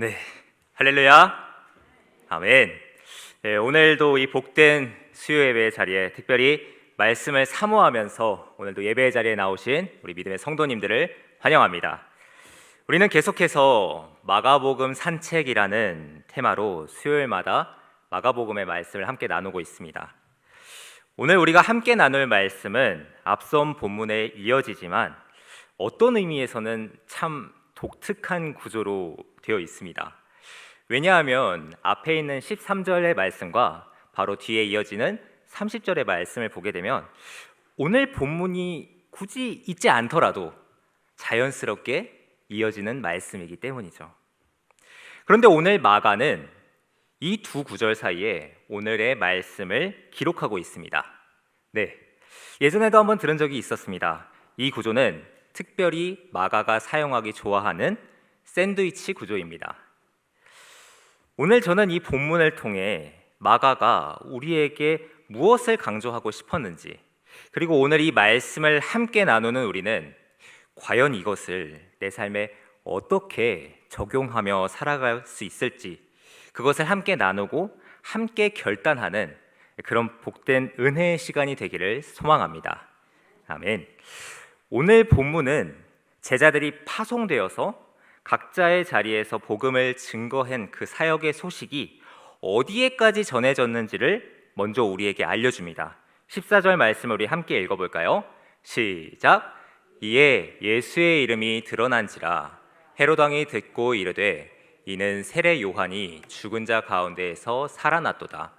네, 할렐루야, 아멘. 네, 오늘도 이 복된 수요 예배 자리에 특별히 말씀을 사모하면서 오늘도 예배 자리에 나오신 우리 믿음의 성도님들을 환영합니다. 우리는 계속해서 마가복음 산책이라는 테마로 수요일마다 마가복음의 말씀을 함께 나누고 있습니다. 오늘 우리가 함께 나눌 말씀은 앞선 본문에 이어지지만 어떤 의미에서는 참 독특한 구조로 되어 있습니다. 왜냐하면 앞에 있는 13절의 말씀과 바로 뒤에 이어지는 30절의 말씀을 보게 되면 오늘 본문이 굳이 있지 않더라도 자연스럽게 이어지는 말씀이기 때문이죠. 그런데 오늘 마가는 이 두 구절 사이에 오늘의 말씀을 기록하고 있습니다. 네, 예전에도 한번 들은 적이 있었습니다. 이 구조는 특별히 마가가 사용하기 좋아하는 샌드위치 구조입니다. 오늘 저는 이 본문을 통해 마가가 우리에게 무엇을 강조하고 싶었는지, 그리고 오늘 이 말씀을 함께 나누는 우리는 과연 이것을 내 삶에 어떻게 적용하며 살아갈 수 있을지, 그것을 함께 나누고 함께 결단하는 그런 복된 은혜의 시간이 되기를 소망합니다. 아멘. 오늘 본문은 제자들이 파송되어서 각자의 자리에서 복음을 증거한 그 사역의 소식이 어디에까지 전해졌는지를 먼저 우리에게 알려줍니다. 14절 말씀을 우리 함께 읽어볼까요? 시작! 이에 예수의 이름이 드러난지라 헤롯 왕이 듣고 이르되 이는 세례 요한이 죽은 자 가운데에서 살아났도다.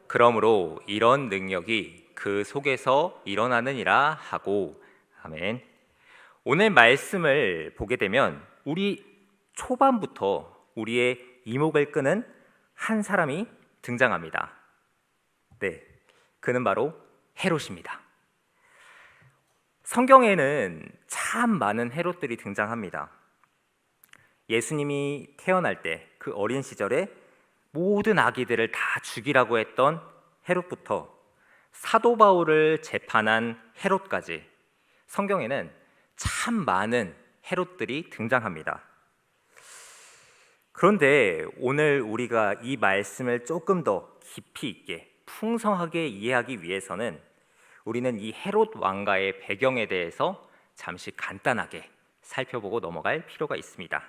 그러므로 이런 능력이 그 속에서 일어나느니라 하고. 아멘. 오늘 말씀을 보게 되면 우리 초반부터 우리의 이목을 끄는 한 사람이 등장합니다. 네, 그는 바로 헤롯입니다. 성경에는 참 많은 헤롯들이 등장합니다. 예수님이 태어날 때 그 어린 시절에 모든 아기들을 다 죽이라고 했던 헤롯부터 사도 바울을 재판한 헤롯까지 성경에는 참 많은 헤롯들이 등장합니다. 그런데 오늘 우리가 이 말씀을 조금 더 깊이 있게 풍성하게 이해하기 위해서는 우리는 이 헤롯 왕가의 배경에 대해서 잠시 간단하게 살펴보고 넘어갈 필요가 있습니다.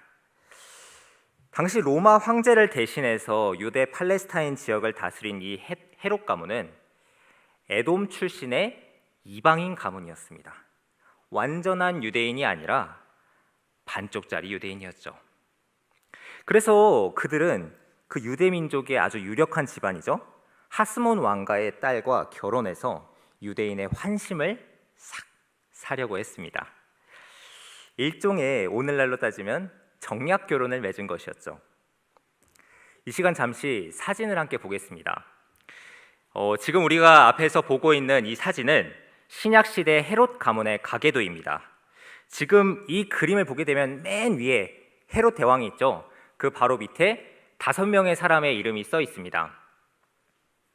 당시 로마 황제를 대신해서 유대 팔레스타인 지역을 다스린 이 헤롯 가문은 에돔 출신의 이방인 가문이었습니다. 완전한 유대인이 아니라 반쪽짜리 유대인이었죠. 그래서 그들은 그 유대 민족의 아주 유력한 집안이죠. 하스몬 왕가의 딸과 결혼해서 유대인의 환심을 싹 사려고 했습니다. 일종의 오늘날로 따지면 정략 결혼을 맺은 것이었죠. 이 시간 잠시 사진을 함께 보겠습니다. 지금 우리가 앞에서 보고 있는 이 사진은 신약시대 헤롯 가문의 가계도입니다. 지금 이 그림을 보게 되면 맨 위에 헤롯 대왕이 있죠. 그 바로 밑에 5명의 사람의 이름이 써 있습니다.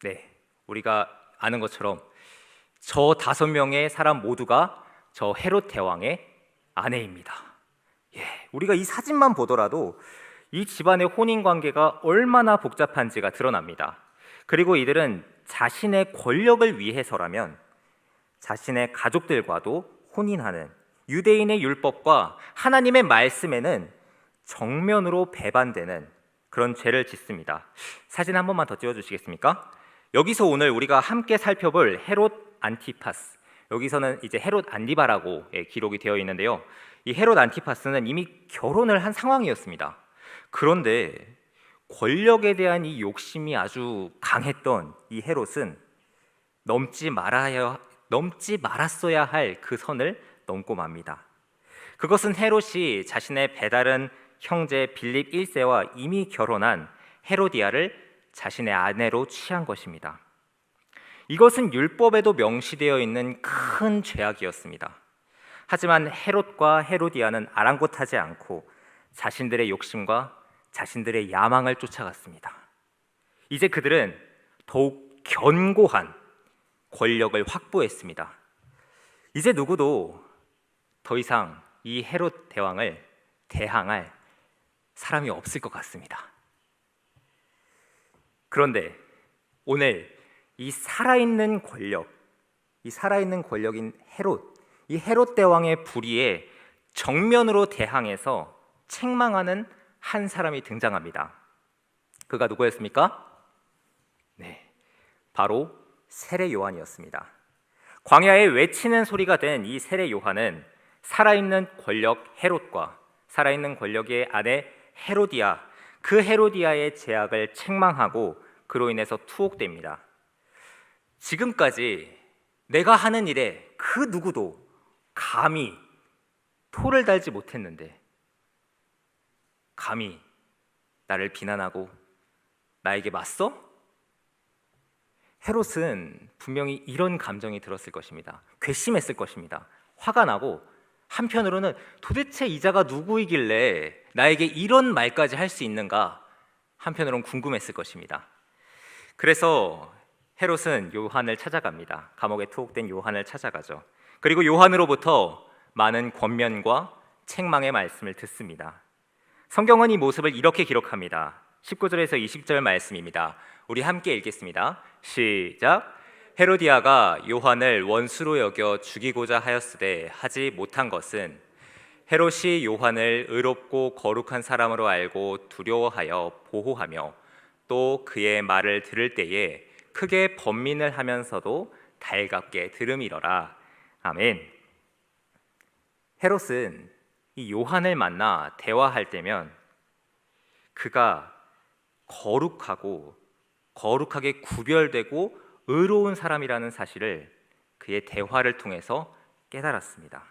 네, 우리가 아는 것처럼 저 5명의 사람 모두가 저 헤롯 대왕의 아내입니다. 우리가 이 사진만 보더라도 이 집안의 혼인관계가 얼마나 복잡한지가 드러납니다. 그리고 이들은 자신의 권력을 위해서라면 자신의 가족들과도 혼인하는 유대인의 율법과 하나님의 말씀에는 정면으로 배반되는 그런 죄를 짓습니다. 사진 한 번만 더 띄워주시겠습니까? 여기서 오늘 우리가 함께 살펴볼 헤롯 안티파스, 여기서는 이제 헤롯 안디바라고 기록이 되어 있는데요. 이 헤롯 안티파스는 이미 결혼을 한 상황이었습니다. 그런데 권력에 대한 이 욕심이 아주 강했던 이 헤롯은 넘지 말았어야 할 그 선을 넘고 맙니다. 그것은 헤롯이 자신의 배다른 형제 빌립 1세와 이미 결혼한 헤로디아를 자신의 아내로 취한 것입니다. 이것은 율법에도 명시되어 있는 큰 죄악이었습니다. 하지만 헤롯과 헤로디아는 아랑곳하지 않고 자신들의 욕심과 자신들의 야망을 쫓아갔습니다. 이제 그들은 더욱 견고한 권력을 확보했습니다. 이제 누구도 더 이상 이 헤롯 대왕을 대항할 사람이 없을 것 같습니다. 그런데 오늘 이 살아있는 권력인 이 헤롯 대왕의 불의에 정면으로 대항해서 책망하는 한 사람이 등장합니다. 그가 누구였습니까? 네, 바로 세례 요한이었습니다. 광야에 외치는 소리가 된 이 세례 요한은 살아있는 권력 헤롯과 살아있는 권력의 아내 헤로디아, 그 헤로디아의 죄악을 책망하고 그로 인해서 투옥됩니다. 지금까지 내가 하는 일에 그 누구도 감히 토를 달지 못했는데 감히 나를 비난하고 나에게 맞서? 헤롯은 분명히 이런 감정이 들었을 것입니다. 괘씸했을 것입니다. 화가 나고 한편으로는 도대체 이 자가 누구이길래 나에게 이런 말까지 할 수 있는가? 한편으로는 궁금했을 것입니다. 그래서 헤롯은 요한을 찾아갑니다. 감옥에 투옥된 요한을 찾아가죠. 그리고 요한으로부터 많은 권면과 책망의 말씀을 듣습니다. 성경은 이 모습을 이렇게 기록합니다. 19절에서 20절 말씀입니다. 우리 함께 읽겠습니다. 시작. 헤로디아가 요한을 원수로 여겨 죽이고자 하였으되 하지 못한 것은 헤롯이 요한을 의롭고 거룩한 사람으로 알고 두려워하여 보호하며 또 그의 말을 들을 때에 크게 번민을 하면서도 달갑게 들음이러라. 아멘. 헤롯은 이 요한을 만나 대화할 때면 그가 거룩하게 구별되고 의로운 사람이라는 사실을 그의 대화를 통해서 깨달았습니다.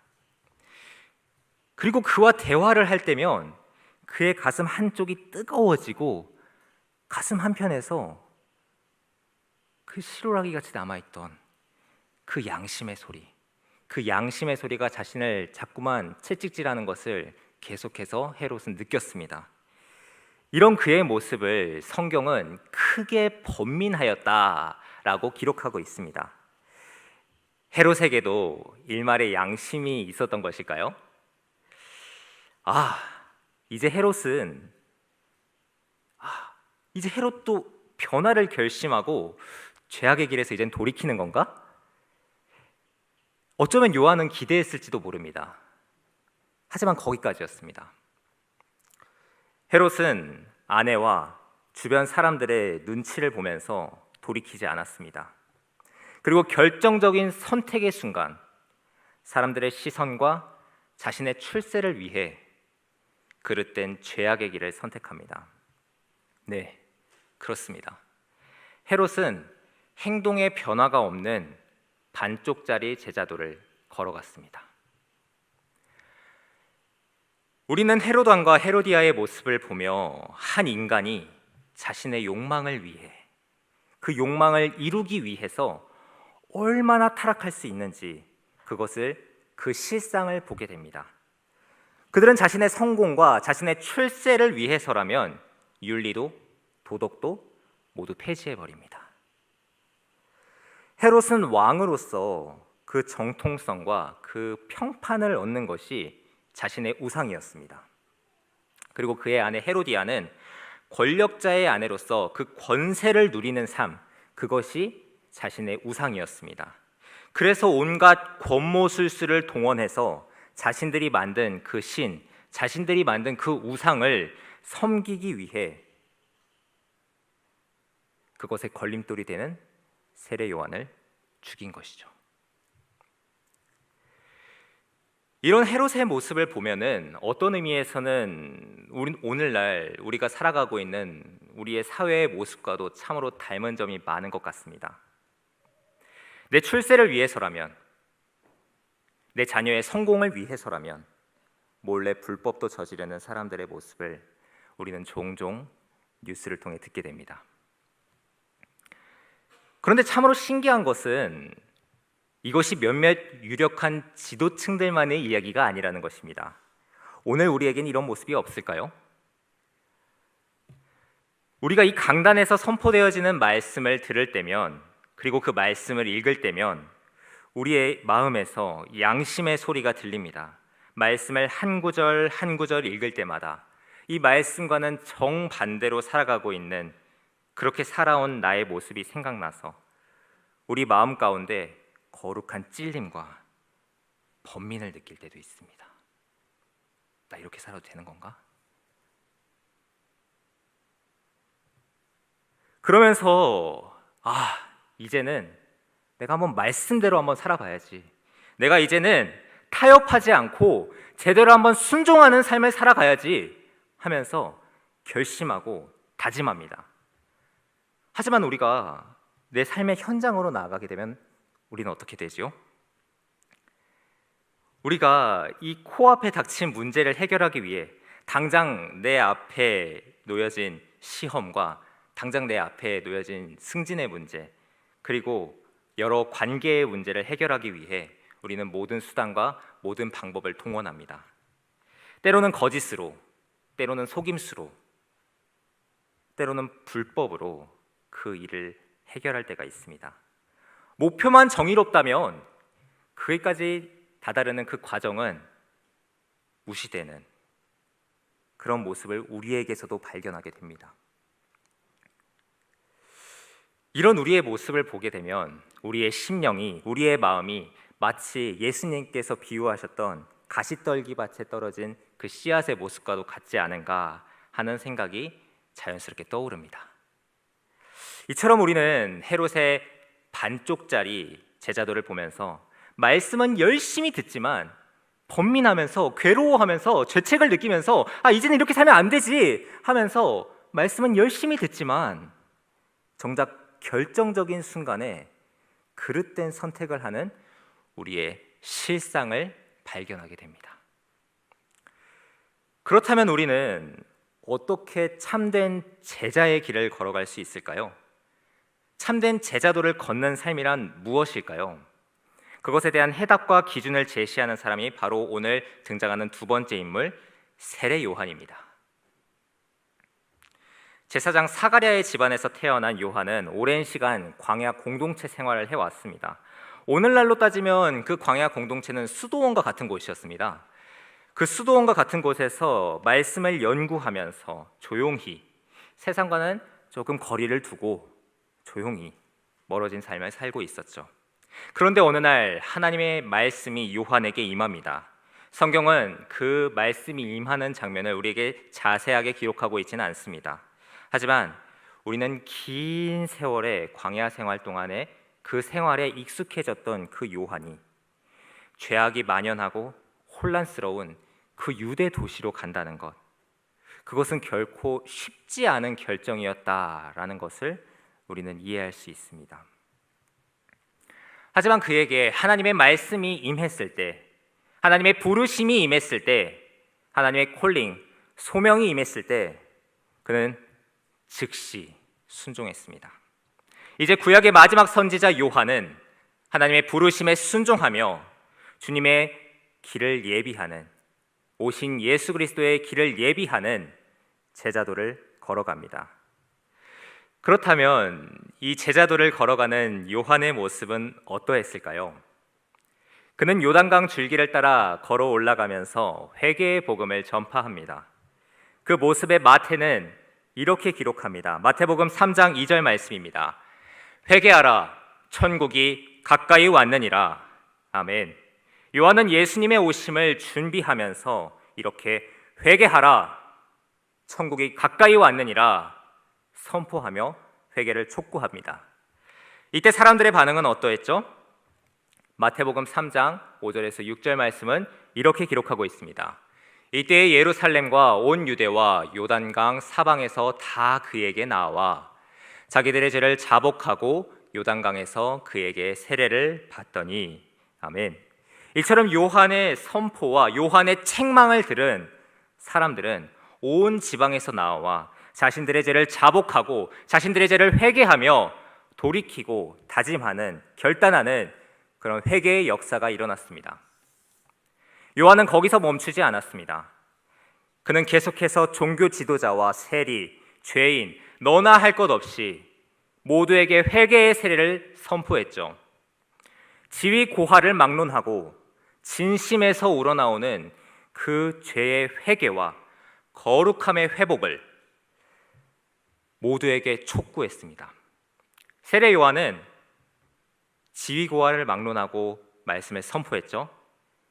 그리고 그와 대화를 할 때면 그의 가슴 한쪽이 뜨거워지고 가슴 한편에서 그 실오라기 같이 남아있던 그 양심의 소리가 자신을 자꾸만 채찍질하는 것을 계속해서 헤롯은 느꼈습니다. 이런 그의 모습을 성경은 크게 번민하였다라고 기록하고 있습니다. 헤롯에게도 일말의 양심이 있었던 것일까요? 이제 헤롯도 변화를 결심하고 죄악의 길에서 이젠 돌이키는 건가? 어쩌면 요한은 기대했을지도 모릅니다. 하지만 거기까지였습니다. 헤롯은 아내와 주변 사람들의 눈치를 보면서 돌이키지 않았습니다. 그리고 결정적인 선택의 순간 사람들의 시선과 자신의 출세를 위해 그릇된 죄악의 길을 선택합니다. 네, 그렇습니다. 헤롯은 행동의 변화가 없는 반쪽짜리 제자도를 걸어갔습니다. 우리는 헤롯 왕과 헤로디아의 모습을 보며 한 인간이 자신의 욕망을 위해 그 욕망을 이루기 위해서 얼마나 타락할 수 있는지 그 실상을 보게 됩니다. 그들은 자신의 성공과 자신의 출세를 위해서라면 윤리도 도덕도 모두 폐지해버립니다. 헤롯은 왕으로서 그 정통성과 그 평판을 얻는 것이 자신의 우상이었습니다. 그리고 그의 아내 헤로디아는 권력자의 아내로서 그 권세를 누리는 삶, 그것이 자신의 우상이었습니다. 그래서 온갖 권모술수를 동원해서 자신들이 만든 그 신, 자신들이 만든 그 우상을 섬기기 위해 그것에 걸림돌이 되는 세례 요한을 죽인 것이죠. 이런 헤롯의 모습을 보면은 어떤 의미에서는 오늘날 우리가 살아가고 있는 우리의 사회의 모습과도 참으로 닮은 점이 많은 것 같습니다. 내 출세를 위해서라면, 내 자녀의 성공을 위해서라면 몰래 불법도 저지르는 사람들의 모습을 우리는 종종 뉴스를 통해 듣게 됩니다. 그런데 참으로 신기한 것은 이것이 몇몇 유력한 지도층들만의 이야기가 아니라는 것입니다. 오늘 우리에겐 이런 모습이 없을까요? 우리가 이 강단에서 선포되어지는 말씀을 들을 때면, 그리고 그 말씀을 읽을 때면 우리의 마음에서 양심의 소리가 들립니다. 말씀을 한 구절 한 구절 읽을 때마다 이 말씀과는 정반대로 살아가고 있는, 그렇게 살아온 나의 모습이 생각나서 우리 마음 가운데 거룩한 찔림과 번민을 느낄 때도 있습니다. 나 이렇게 살아도 되는 건가? 그러면서 이제는 내가 한번 말씀대로 한번 살아봐야지. 내가 이제는 타협하지 않고 제대로 한번 순종하는 삶을 살아가야지 하면서 결심하고 다짐합니다. 하지만 우리가 내 삶의 현장으로 나아가게 되면 우리는 어떻게 되죠? 우리가 이 코앞에 닥친 문제를 해결하기 위해 당장 내 앞에 놓여진 시험과 당장 내 앞에 놓여진 승진의 문제, 그리고 여러 관계의 문제를 해결하기 위해 우리는 모든 수단과 모든 방법을 동원합니다. 때로는 거짓으로, 때로는 속임수로, 때로는 불법으로 그 일을 해결할 때가 있습니다. 목표만 정의롭다면 그에까지 다다르는 그 과정은 무시되는 그런 모습을 우리에게서도 발견하게 됩니다. 이런 우리의 모습을 보게 되면 우리의 심령이, 우리의 마음이 마치 예수님께서 비유하셨던 가시떨기밭에 떨어진 그 씨앗의 모습과도 같지 않은가 하는 생각이 자연스럽게 떠오릅니다. 이처럼 우리는 헤롯의 반쪽짜리 제자도를 보면서 말씀은 열심히 듣지만 번민하면서 괴로워하면서 죄책을 느끼면서 이제는 이렇게 살면 안 되지 하면서 말씀은 열심히 듣지만 정작 결정적인 순간에 그릇된 선택을 하는 우리의 실상을 발견하게 됩니다. 그렇다면 우리는 어떻게 참된 제자의 길을 걸어갈 수 있을까요? 참된 제자도를 걷는 삶이란 무엇일까요? 그것에 대한 해답과 기준을 제시하는 사람이 바로 오늘 등장하는 두 번째 인물, 세례 요한입니다. 제사장 사가랴의 집안에서 태어난 요한은 오랜 시간 광야 공동체 생활을 해왔습니다. 오늘날로 따지면 그 광야 공동체는 수도원과 같은 곳이었습니다. 그 수도원과 같은 곳에서 말씀을 연구하면서 조용히, 세상과는 조금 거리를 두고 조용히 멀어진 삶을 살고 있었죠. 그런데 어느 날 하나님의 말씀이 요한에게 임합니다. 성경은 그 말씀이 임하는 장면을 우리에게 자세하게 기록하고 있지는 않습니다. 하지만 우리는 긴 세월의 광야 생활 동안에 그 생활에 익숙해졌던 그 요한이 죄악이 만연하고 혼란스러운 그 유대 도시로 간다는 것, 그것은 결코 쉽지 않은 결정이었다라는 것을 우리는 이해할 수 있습니다. 하지만 그에게 하나님의 말씀이 임했을 때, 하나님의 부르심이 임했을 때, 하나님의 콜링, 소명이 임했을 때 그는 즉시 순종했습니다. 이제 구약의 마지막 선지자 요한은 하나님의 부르심에 순종하며 주님의 길을 예비하는, 오신 예수 그리스도의 길을 예비하는 제자도를 걸어갑니다. 그렇다면 이 제자도를 걸어가는 요한의 모습은 어떠했을까요? 그는 요단강 줄기를 따라 걸어 올라가면서 회개의 복음을 전파합니다. 그 모습의 마태는 이렇게 기록합니다. 마태복음 3장 2절 말씀입니다. 회개하라, 천국이 가까이 왔느니라. 아멘. 요한은 예수님의 오심을 준비하면서 이렇게 회개하라, 천국이 가까이 왔느니라 선포하며 회개를 촉구합니다. 이때 사람들의 반응은 어떠했죠? 마태복음 3장 5절에서 6절 말씀은 이렇게 기록하고 있습니다. 이때 예루살렘과 온 유대와 요단강 사방에서 다 그에게 나와 자기들의 죄를 자복하고 요단강에서 그에게 세례를 받더니. 아멘. 이처럼 요한의 선포와 요한의 책망을 들은 사람들은 온 지방에서 나와 자신들의 죄를 자복하고 자신들의 죄를 회개하며 돌이키고 다짐하는, 결단하는 그런 회개의 역사가 일어났습니다. 요한은 거기서 멈추지 않았습니다. 그는 계속해서 종교 지도자와 세리, 죄인, 너나 할 것 없이 모두에게 회개의 세례를 선포했죠. 지위 고하를 막론하고 진심에서 우러나오는 그 죄의 회개와 거룩함의 회복을 모두에게 촉구했습니다. 세례 요한은 지위고하를 막론하고 말씀을 선포했죠.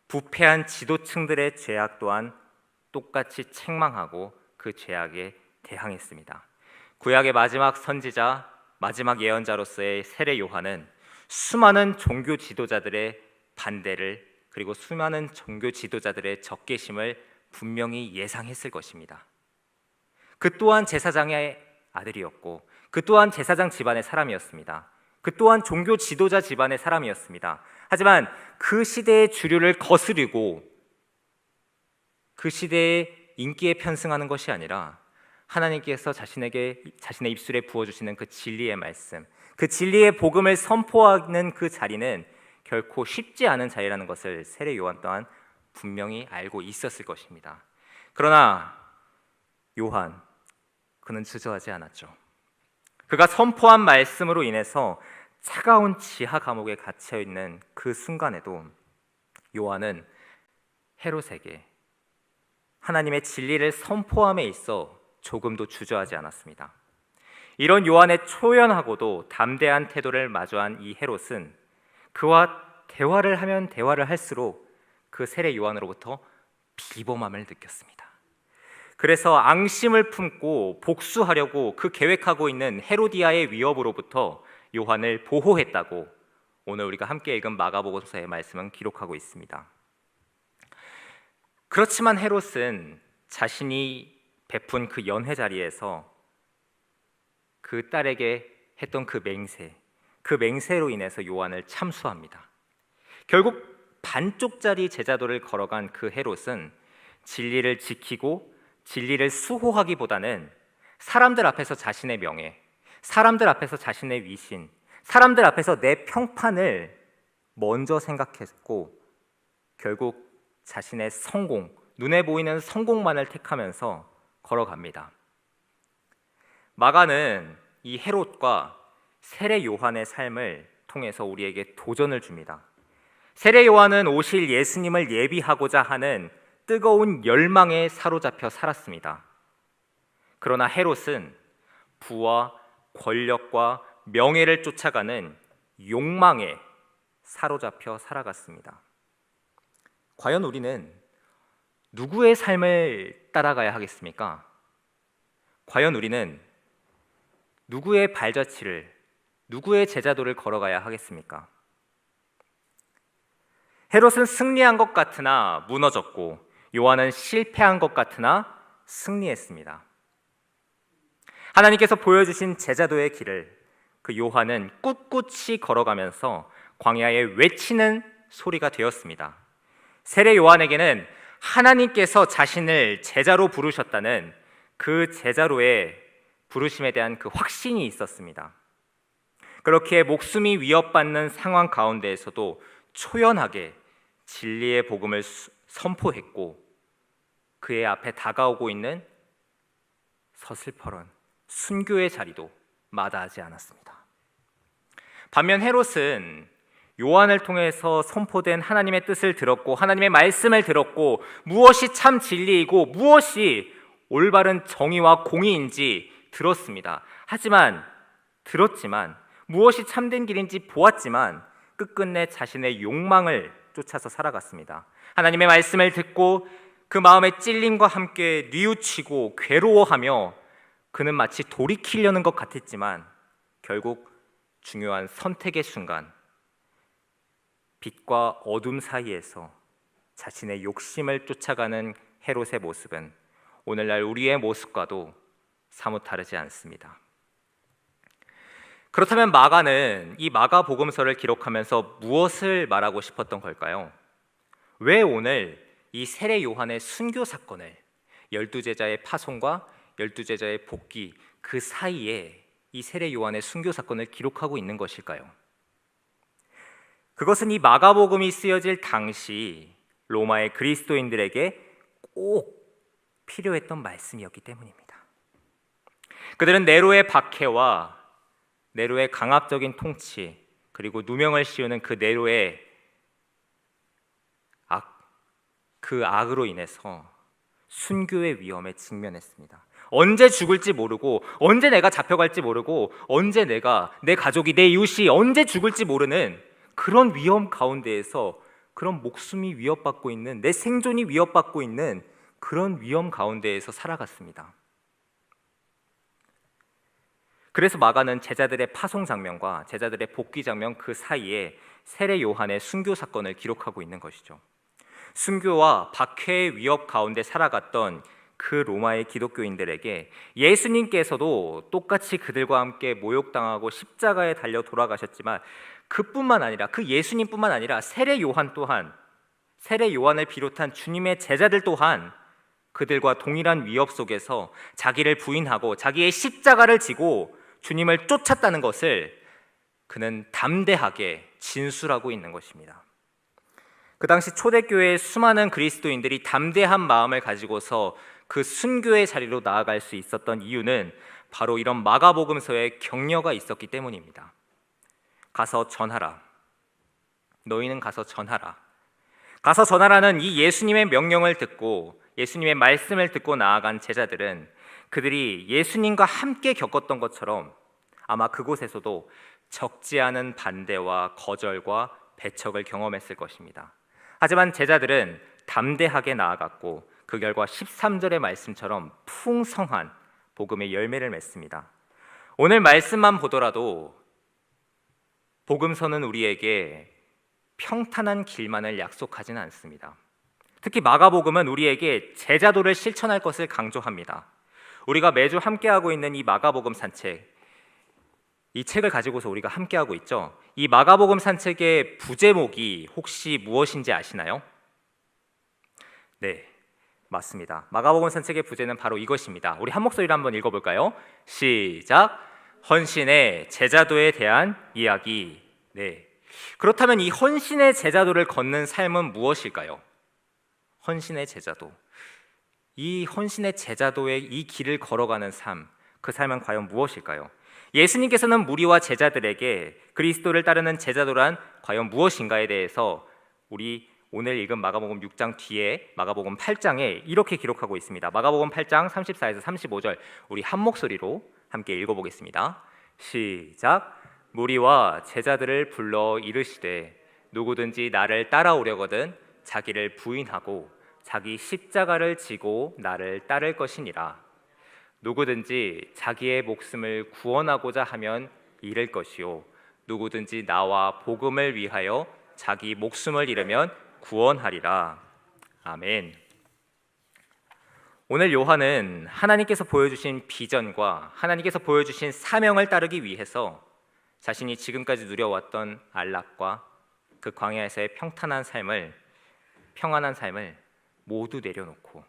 부패한 지도층들의 죄악 또한 똑같이 책망하고 그 죄악에 대항했습니다. 구약의 마지막 선지자, 마지막 예언자로서의 세례 요한은 수많은 종교 지도자들의 반대를, 그리고 수많은 종교 지도자들의 적개심을 분명히 예상했을 것입니다. 그 또한 제사장의 아들이었고, 그 또한 제사장 집안의 사람이었습니다. 그 또한 종교 지도자 집안의 사람이었습니다. 하지만 그 시대의 주류를 거스르고 그 시대의 인기에 편승하는 것이 아니라 하나님께서 자신의 입술에 부어주시는 그 진리의 말씀, 그 진리의 복음을 선포하는 그 자리는 결코 쉽지 않은 자리라는 것을 세례 요한 또한 분명히 알고 있었을 것입니다. 그러나 요한, 그는 주저하지 않았죠. 그가 선포한 말씀으로 인해서 차가운 지하 감옥에 갇혀 있는 그 순간에도 요한은 헤롯에게 하나님의 진리를 선포함에 있어 조금도 주저하지 않았습니다. 이런 요한의 초연하고도 담대한 태도를 마주한 이 헤롯은 그와 대화를 하면 대화를 할수록 그 세례 요한으로부터 비범함을 느꼈습니다. 그래서 앙심을 품고 복수하려고 그 계획하고 있는 헤로디아의 위협으로부터 요한을 보호했다고 오늘 우리가 함께 읽은 마가복음서의 말씀은 기록하고 있습니다. 그렇지만 헤롯은 자신이 베푼 그 연회 자리에서 그 딸에게 했던 그 맹세로 인해서 요한을 참수합니다. 결국 반쪽짜리 제자도를 걸어간 그 헤롯은 진리를 지키고 진리를 수호하기보다는 사람들 앞에서 자신의 명예, 사람들 앞에서 자신의 위신, 사람들 앞에서 내 평판을 먼저 생각했고 결국 자신의 성공, 눈에 보이는 성공만을 택하면서 걸어갑니다. 마가는 이 헤롯과 세례 요한의 삶을 통해서 우리에게 도전을 줍니다. 세례 요한은 오실 예수님을 예비하고자 하는 뜨거운 열망에 사로잡혀 살았습니다. 그러나 헤롯은 부와 권력과 명예를 쫓아가는 욕망에 사로잡혀 살아갔습니다. 과연 우리는 누구의 삶을 따라가야 하겠습니까? 과연 우리는 누구의 발자취를, 누구의 제자도를 걸어가야 하겠습니까? 헤롯은 승리한 것 같으나 무너졌고 요한은 실패한 것 같으나 승리했습니다. 하나님께서 보여주신 제자도의 길을 그 요한은 꿋꿋이 걸어가면서 광야에 외치는 소리가 되었습니다. 세례 요한에게는 하나님께서 자신을 제자로 부르셨다는 그 제자로의 부르심에 대한 그 확신이 있었습니다. 그렇게 목숨이 위협받는 상황 가운데에서도 초연하게 진리의 복음을 선포했고 그의 앞에 다가오고 있는 서슬퍼런 순교의 자리도 마다하지 않았습니다. 반면 헤롯은 요한을 통해서 선포된 하나님의 뜻을 들었고 하나님의 말씀을 들었고 무엇이 참 진리이고 무엇이 올바른 정의와 공의인지 들었습니다. 들었지만 무엇이 참된 길인지 보았지만 끝끝내 자신의 욕망을 쫓아서 살아갔습니다. 하나님의 말씀을 듣고 그 마음의 찔림과 함께 뉘우치고 괴로워하며 그는 마치 돌이키려는 것 같았지만 결국 중요한 선택의 순간 빛과 어둠 사이에서 자신의 욕심을 쫓아가는 헤롯의 모습은 오늘날 우리의 모습과도 사뭇 다르지 않습니다. 그렇다면 마가는 이 마가복음서를 기록하면서 무엇을 말하고 싶었던 걸까요? 왜 오늘 이 세례 요한의 순교 사건을 12제자의 파송과 12제자의 복귀 그 사이에 이 세례 요한의 순교 사건을 기록하고 있는 것일까요? 그것은 이 마가복음이 쓰여질 당시 로마의 그리스도인들에게 꼭 필요했던 말씀이었기 때문입니다. 그들은 네로의 박해와 네로의 강압적인 통치 그리고 누명을 씌우는 그 네로의 그 악으로 인해서 순교의 위험에 직면했습니다. 언제 죽을지 모르고, 언제 내가 잡혀갈지 모르고, 언제 내 가족이, 내 이웃이 언제 죽을지 모르는 그런 위험 가운데에서, 그런 목숨이 위협받고 있는, 내 생존이 위협받고 있는 그런 위험 가운데에서 살아갔습니다. 그래서 마가는 제자들의 파송 장면과 제자들의 복귀 장면 그 사이에 세례 요한의 순교 사건을 기록하고 있는 것이죠. 순교와 박해의 위협 가운데 살아갔던 그 로마의 기독교인들에게 예수님께서도 똑같이 그들과 함께 모욕당하고 십자가에 달려 돌아가셨지만, 그뿐만 아니라, 그 예수님뿐만 아니라 세례 요한 또한, 세례 요한을 비롯한 주님의 제자들 또한 그들과 동일한 위협 속에서 자기를 부인하고 자기의 십자가를 지고 주님을 쫓았다는 것을 그는 담대하게 진술하고 있는 것입니다. 그 당시 초대교회의 수많은 그리스도인들이 담대한 마음을 가지고서 그 순교의 자리로 나아갈 수 있었던 이유는 바로 이런 마가복음서의 격려가 있었기 때문입니다. 가서 전하라. 너희는 가서 전하라. 가서 전하라는 이 예수님의 명령을 듣고, 예수님의 말씀을 듣고 나아간 제자들은 그들이 예수님과 함께 겪었던 것처럼 아마 그곳에서도 적지 않은 반대와 거절과 배척을 경험했을 것입니다. 하지만 제자들은 담대하게 나아갔고, 그 결과 13절의 말씀처럼 풍성한 복음의 열매를 맺습니다. 오늘 말씀만 보더라도 복음서는 우리에게 평탄한 길만을 약속하지는 않습니다. 특히 마가복음은 우리에게 제자도를 실천할 것을 강조합니다. 우리가 매주 함께하고 있는 이 마가복음 산책, 이 책을 가지고서 우리가 함께하고 있죠. 이 마가복음 산책의 부제목이 혹시 무엇인지 아시나요? 네, 맞습니다. 마가복음 산책의 부제는 바로 이것입니다. 우리 한 목소리로 한번 읽어볼까요? 시작! 헌신의 제자도에 대한 이야기. 네. 그렇다면 이 헌신의 제자도를 걷는 삶은 무엇일까요? 헌신의 제자도. 이 헌신의 제자도의 이 길을 걸어가는 삶, 그 삶은 과연 무엇일까요? 예수님께서는 무리와 제자들에게 그리스도를 따르는 제자도란 과연 무엇인가에 대해서 우리 오늘 읽은 마가복음 6장 뒤에 마가복음 8장에 이렇게 기록하고 있습니다. 마가복음 8장 34에서 35절 우리 한 목소리로 함께 읽어보겠습니다. 시작! 무리와 제자들을 불러 이르시되 누구든지 나를 따라오려거든 자기를 부인하고 자기 십자가를 지고 나를 따를 것이니라. 누구든지 자기의 목숨을 구원하고자 하면 잃을 것이요 누구든지 나와 복음을 위하여 자기 목숨을 잃으면 구원하리라. 아멘. 오늘 요한은 하나님께서 보여주신 비전과 하나님께서 보여주신 사명을 따르기 위해서 자신이 지금까지 누려왔던 안락과 그 광야에서의 평안한 삶을 모두 내려놓고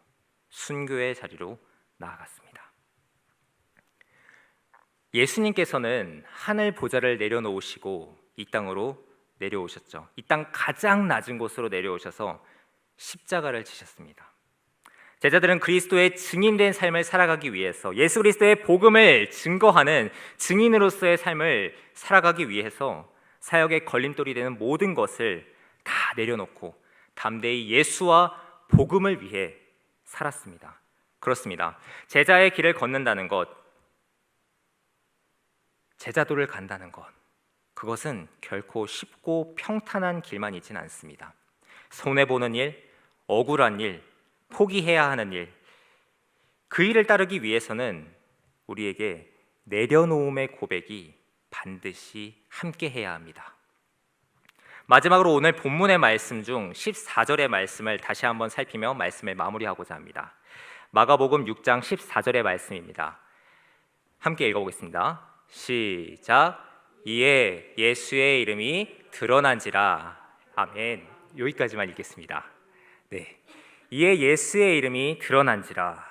순교의 자리로 나아갔습니다. 예수님께서는 하늘 보좌를 내려놓으시고 이 땅으로 내려오셨죠. 이 땅 가장 낮은 곳으로 내려오셔서 십자가를 지셨습니다. 제자들은 그리스도의 증인된 삶을 살아가기 위해서, 예수 그리스도의 복음을 증거하는 증인으로서의 삶을 살아가기 위해서 사역의 걸림돌이 되는 모든 것을 다 내려놓고 담대히 예수와 복음을 위해 살았습니다. 그렇습니다. 제자의 길을 걷는다는 것, 제자도를 간다는 것, 그것은 결코 쉽고 평탄한 길만 있지는 않습니다. 손해보는 일, 억울한 일, 포기해야 하는 일, 그 일을 따르기 위해서는 우리에게 내려놓음의 고백이 반드시 함께 해야 합니다. 마지막으로 오늘 본문의 말씀 중 14절의 말씀을 다시 한번 살피며 말씀을 마무리하고자 합니다. 마가복음 6장 14절의 말씀입니다. 함께 읽어보겠습니다. 시작! 이에 예수의 이름이 드러난지라. 아멘. 여기까지만 읽겠습니다. 네. 이에 예수의 이름이 드러난지라.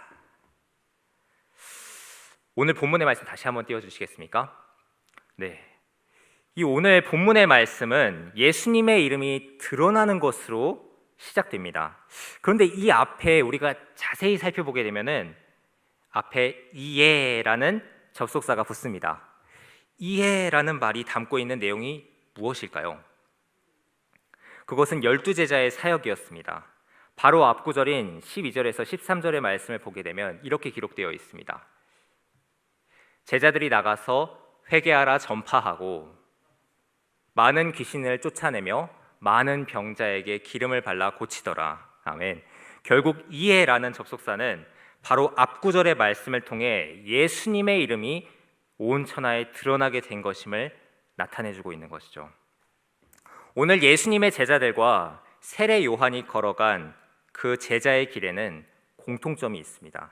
오늘 본문의 말씀 다시 한번 띄워주시겠습니까? 네. 이 오늘 본문의 말씀은 예수님의 이름이 드러나는 것으로 시작됩니다. 그런데 이 앞에 우리가 자세히 살펴보게 되면은 앞에 이에라는 접속사가 붙습니다. 이에라는 말이 담고 있는 내용이 무엇일까요? 그것은 12제자의 사역이었습니다. 바로 앞구절인 12절에서 13절의 말씀을 보게 되면 이렇게 기록되어 있습니다. 제자들이 나가서 회개하라 전파하고 많은 귀신을 쫓아내며 많은 병자에게 기름을 발라 고치더라. 아멘. 결국 이해라는 접속사는 바로 앞구절의 말씀을 통해 예수님의 이름이 온 천하에 드러나게 된 것임을 나타내주고 있는 것이죠. 오늘 예수님의 제자들과 세례 요한이 걸어간 그 제자의 길에는 공통점이 있습니다.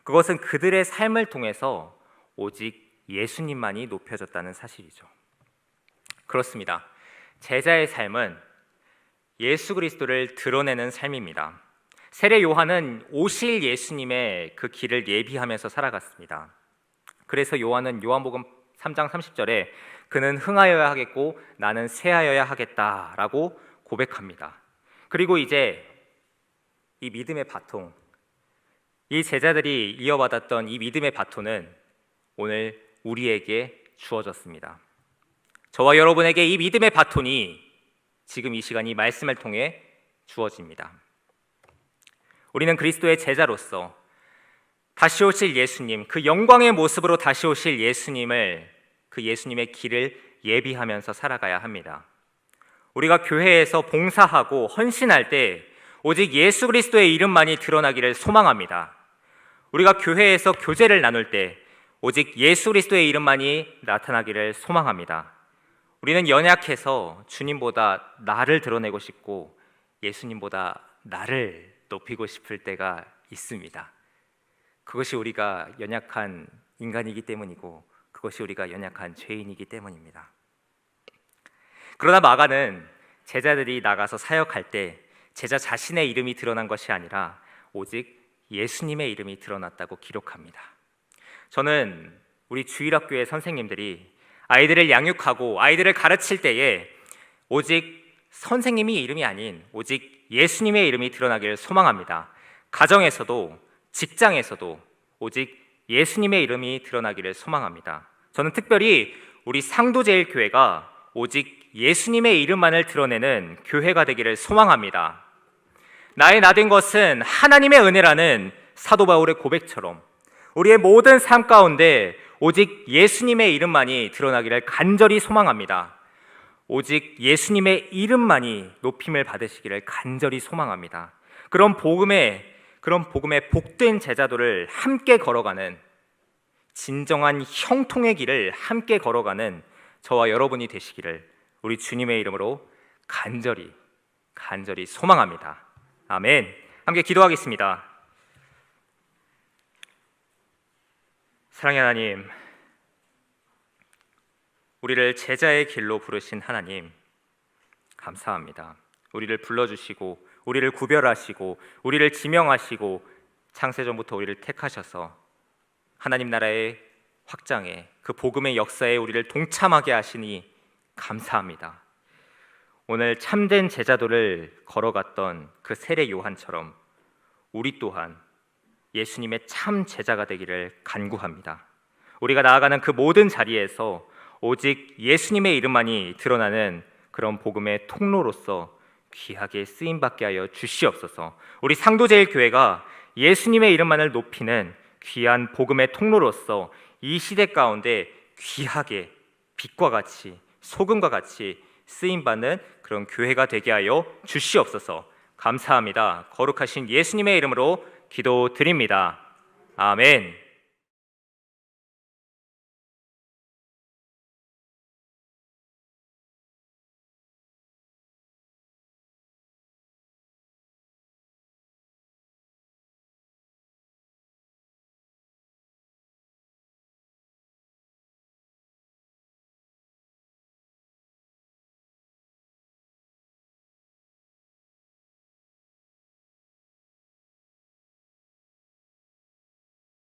그것은 그들의 삶을 통해서 오직 예수님만이 높여졌다는 사실이죠. 그렇습니다. 제자의 삶은 예수 그리스도를 드러내는 삶입니다. 세례 요한은 오실 예수님의 그 길을 예비하면서 살아갔습니다. 그래서 요한은 요한복음 3장 30절에 그는 흥하여야 하겠고 나는 쇠하여야 하겠다라고 고백합니다. 그리고 이제 이 믿음의 바통, 이 제자들이 이어받았던 이 믿음의 바톤은 오늘 우리에게 주어졌습니다. 저와 여러분에게 이 믿음의 바톤이 지금 이 시간 이 말씀을 통해 주어집니다. 우리는 그리스도의 제자로서 다시 오실 예수님, 그 영광의 모습으로 다시 오실 예수님을, 그 예수님의 길을 예비하면서 살아가야 합니다. 우리가 교회에서 봉사하고 헌신할 때 오직 예수 그리스도의 이름만이 드러나기를 소망합니다. 우리가 교회에서 교제를 나눌 때 오직 예수 그리스도의 이름만이 나타나기를 소망합니다. 우리는 연약해서 주님보다 나를 드러내고 싶고 예수님보다 나를 높이고 싶을 때가 있습니다. 그것이 우리가 연약한 인간이기 때문이고 그것이 우리가 연약한 죄인이기 때문입니다. 그러나 마가는 제자들이 나가서 사역할 때 제자 자신의 이름이 드러난 것이 아니라 오직 예수님의 이름이 드러났다고 기록합니다. 저는 우리 주일학교의 선생님들이 아이들을 양육하고 아이들을 가르칠 때에 오직 선생님이 이름이 아닌 오직 예수님의 이름이 드러나기를 소망합니다. 가정에서도 직장에서도 오직 예수님의 이름이 드러나기를 소망합니다. 저는 특별히 우리 상도제일교회가 오직 예수님의 이름만을 드러내는 교회가 되기를 소망합니다. 나의 나된 것은 하나님의 은혜라는 사도 바울의 고백처럼 우리의 모든 삶 가운데 오직 예수님의 이름만이 드러나기를 간절히 소망합니다. 오직 예수님의 이름만이 높임을 받으시기를 간절히 소망합니다. 그런 복음의 복된 제자도를 함께 걸어가는 진정한 형통의 길을 함께 걸어가는 저와 여러분이 되시기를 우리 주님의 이름으로 간절히 소망합니다. 아멘. 함께 기도하겠습니다. 사랑의 하나님, 우리를 제자의 길로 부르신 하나님 감사합니다. 우리를 불러주시고 우리를 구별하시고 우리를 지명하시고 창세전부터 우리를 택하셔서 하나님 나라의 확장에 그 복음의 역사에 우리를 동참하게 하시니 감사합니다. 오늘 참된 제자도를 걸어갔던 그 세례 요한처럼 우리 또한 예수님의 참 제자가 되기를 간구합니다. 우리가 나아가는 그 모든 자리에서 오직 예수님의 이름만이 드러나는 그런 복음의 통로로서 귀하게 쓰임받게 하여 주시옵소서. 우리 상도제일교회가 예수님의 이름만을 높이는 귀한 복음의 통로로서 이 시대 가운데 귀하게 빛과 같이 소금과 같이 쓰임받는 그런 교회가 되게 하여 주시옵소서. 감사합니다. 거룩하신 예수님의 이름으로 기도드립니다. 아멘.